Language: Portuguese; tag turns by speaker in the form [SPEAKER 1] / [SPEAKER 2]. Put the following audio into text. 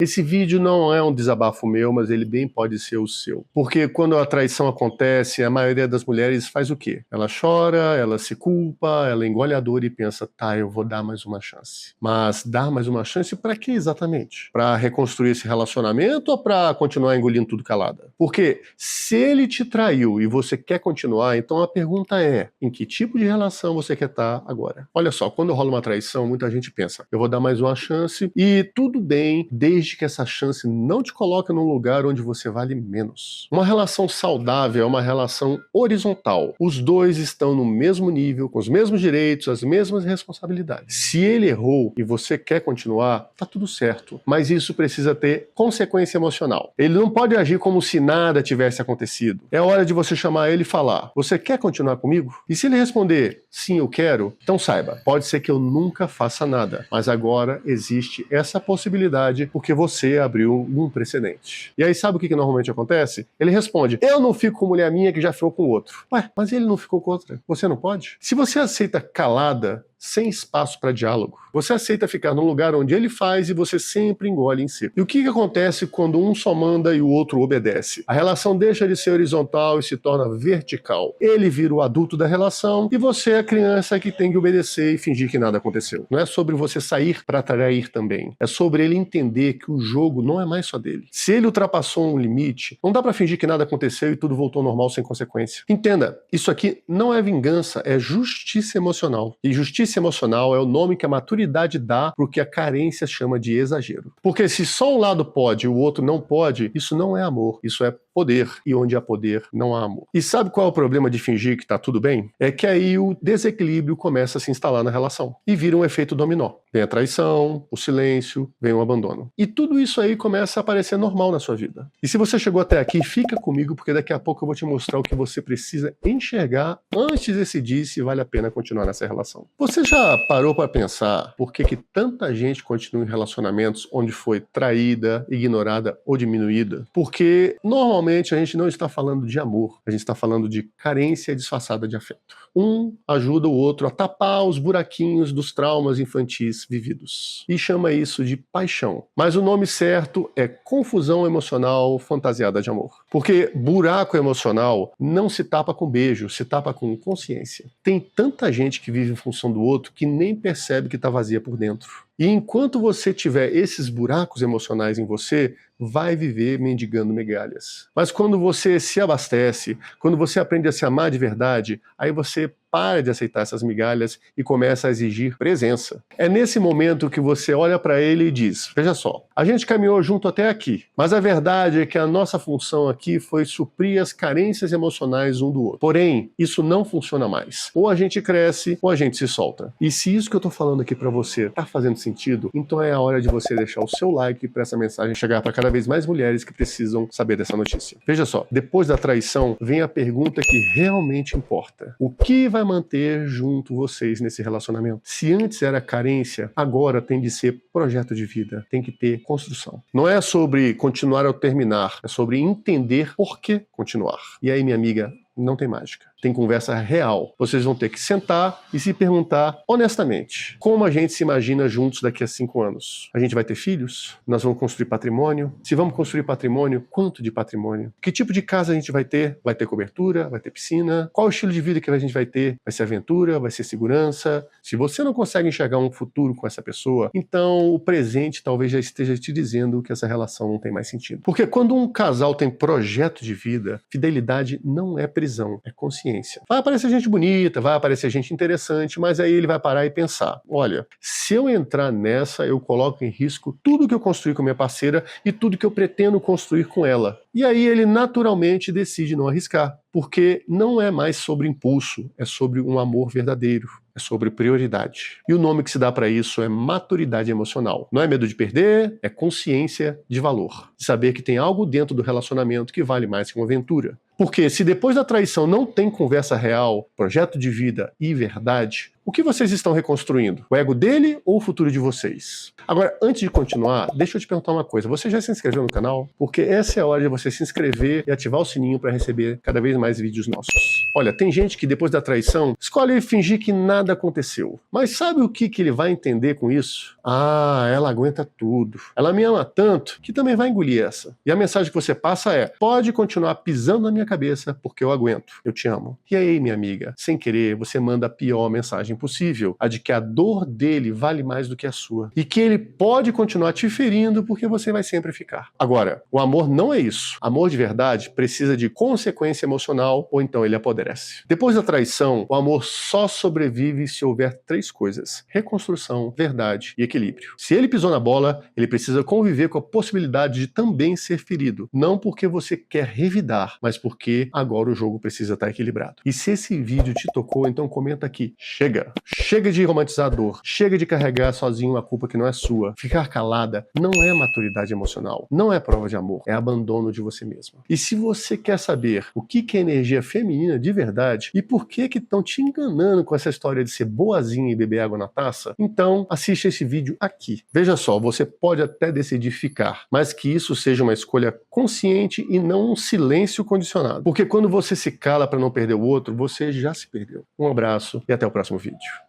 [SPEAKER 1] Esse vídeo não é um desabafo meu, mas ele bem pode ser o seu. Porque quando a traição acontece, a maioria das mulheres faz o quê? Ela chora, ela se culpa, ela engole a dor e pensa, tá, eu vou dar mais uma chance. Mas dar mais uma chance pra quê exatamente? Pra reconstruir esse relacionamento ou pra continuar engolindo tudo calada? Porque se ele te traiu e você quer continuar, então a pergunta é, em que tipo de relação você quer estar agora? Olha só, quando rola uma traição, muita gente pensa, eu vou dar mais uma chance e tudo bem, desde que essa chance não te coloque num lugar onde você vale menos. Uma relação saudável é uma relação horizontal. Os dois estão no mesmo nível, com os mesmos direitos, as mesmas responsabilidades. Se ele errou e você quer continuar, tá tudo certo. Mas isso precisa ter consequência emocional. Ele não pode agir como se nada tivesse acontecido. É hora de você chamar ele e falar, você quer continuar comigo? E se ele responder, sim, eu quero, então saiba, pode ser que eu nunca faça nada, mas agora existe essa possibilidade porque você abriu um precedente. E aí sabe o que normalmente acontece? Ele responde, eu não fico com mulher minha que já ficou com outro. Ué, mas ele não ficou com outra. Você não pode? Se você aceita calada, sem espaço para diálogo, você aceita ficar num lugar onde ele faz e você sempre engole em si. E o que acontece quando um só manda e o outro obedece? A relação deixa de ser horizontal e se torna vertical. Ele vira o adulto da relação e você é a criança que tem que obedecer e fingir que nada aconteceu. Não é sobre você sair para trair também. É sobre ele entender que o jogo não é mais só dele. Se ele ultrapassou um limite, não dá para fingir que nada aconteceu e tudo voltou ao normal sem consequência. Entenda, isso aqui não é vingança, é justiça emocional. E justiça emocional é o nome que a maturidade dá pro que a carência chama de exagero. Porque se só um lado pode e o outro não pode, isso não é amor, isso é poder. E onde há poder, não há amor. E sabe qual é o problema de fingir que tá tudo bem? É que aí o desequilíbrio começa a se instalar na relação. E vira um efeito dominó. Vem a traição, o silêncio, vem o abandono. E tudo isso aí começa a parecer normal na sua vida. E se você chegou até aqui, fica comigo, porque daqui a pouco eu vou te mostrar o que você precisa enxergar antes de decidir se vale a pena continuar nessa relação. Você já parou para pensar por que tanta gente continua em relacionamentos onde foi traída, ignorada ou diminuída? Porque normalmente a gente não está falando de amor, a gente está falando de carência disfarçada de afeto. Um ajuda o outro a tapar os buraquinhos dos traumas infantis vividos. E chama isso de paixão. Mas o nome certo é confusão emocional fantasiada de amor. Porque buraco emocional não se tapa com beijo, se tapa com consciência. Tem tanta gente que vive em função do outro que nem percebe que está vazia por dentro. E enquanto você tiver esses buracos emocionais em você, vai viver mendigando migalhas. Mas quando você se abastece, quando você aprende a se amar de verdade, aí você para de aceitar essas migalhas e começa a exigir presença. É nesse momento que você olha para ele e diz, veja só, a gente caminhou junto até aqui, mas a verdade é que a nossa função aqui foi suprir as carências emocionais um do outro. Porém, isso não funciona mais. Ou a gente cresce, ou a gente se solta. E se isso que eu tô falando aqui para você tá fazendo sentido, então é a hora de você deixar o seu like para essa mensagem chegar para cada vez mais mulheres que precisam saber dessa notícia. Veja só, depois da traição, vem a pergunta que realmente importa. O que vai manter junto vocês nesse relacionamento? Se antes era carência, agora tem de ser projeto de vida, tem que ter construção. Não é sobre continuar ou terminar, é sobre entender por que continuar. E aí, minha amiga, não tem mágica. Tem conversa real. Vocês vão ter que sentar e se perguntar honestamente, como a gente se imagina juntos daqui a 5 anos? A gente vai ter filhos? Nós vamos construir patrimônio? Se vamos construir patrimônio, quanto de patrimônio? Que tipo de casa a gente vai ter? Vai ter cobertura? Vai ter piscina? Qual o estilo de vida que a gente vai ter? Vai ser aventura? Vai ser segurança? Se você não consegue enxergar um futuro com essa pessoa, então o presente talvez já esteja te dizendo que essa relação não tem mais sentido. Porque quando um casal tem projeto de vida, fidelidade não é prisão, é consciência. Vai aparecer gente bonita, vai aparecer gente interessante, mas aí ele vai parar e pensar, olha, se eu entrar nessa, eu coloco em risco tudo que eu construí com minha parceira e tudo que eu pretendo construir com ela. E aí ele naturalmente decide não arriscar, porque não é mais sobre impulso, é sobre um amor verdadeiro. É sobre prioridade. E o nome que se dá para isso é maturidade emocional. Não é medo de perder, é consciência de valor. De saber que tem algo dentro do relacionamento que vale mais que uma aventura. Porque se depois da traição não tem conversa real, projeto de vida e verdade, o que vocês estão reconstruindo? O ego dele ou o futuro de vocês? Agora, antes de continuar, deixa eu te perguntar uma coisa. Você já se inscreveu no canal? Porque essa é a hora de você se inscrever e ativar o sininho para receber cada vez mais vídeos nossos. Olha, tem gente que depois da traição escolhe fingir que nada aconteceu. Mas sabe o que ele vai entender com isso? Ah, ela aguenta tudo. Ela me ama tanto que também vai engolir essa. E a mensagem que você passa é: pode continuar pisando na minha cabeça porque eu aguento. Eu te amo. E aí, minha amiga, sem querer, você manda a pior mensagem possível, a de que a dor dele vale mais do que a sua. E que ele pode continuar te ferindo porque você vai sempre ficar. Agora, o amor não é isso. Amor de verdade precisa de consequência emocional ou então ele apodrece. Depois da traição, o amor só sobrevive se houver 3 coisas: reconstrução, verdade e equilíbrio. Se ele pisou na bola, ele precisa conviver com a possibilidade de também ser ferido. Não porque você quer revidar, mas porque agora o jogo precisa estar equilibrado. E se esse vídeo te tocou, então comenta aqui. Chega! Chega de romantizar a dor. Chega de carregar sozinho uma culpa que não é sua. Ficar calada não é maturidade emocional. Não é prova de amor. É abandono de você mesma. E se você quer saber o que é energia feminina de verdade e por que estão te enganando com essa história de ser boazinha e beber água na taça, então assiste esse vídeo aqui. Veja só, você pode até decidir ficar, mas que isso seja uma escolha consciente e não um silêncio condicionado. Porque quando você se cala para não perder o outro, você já se perdeu. Um abraço e até o próximo vídeo.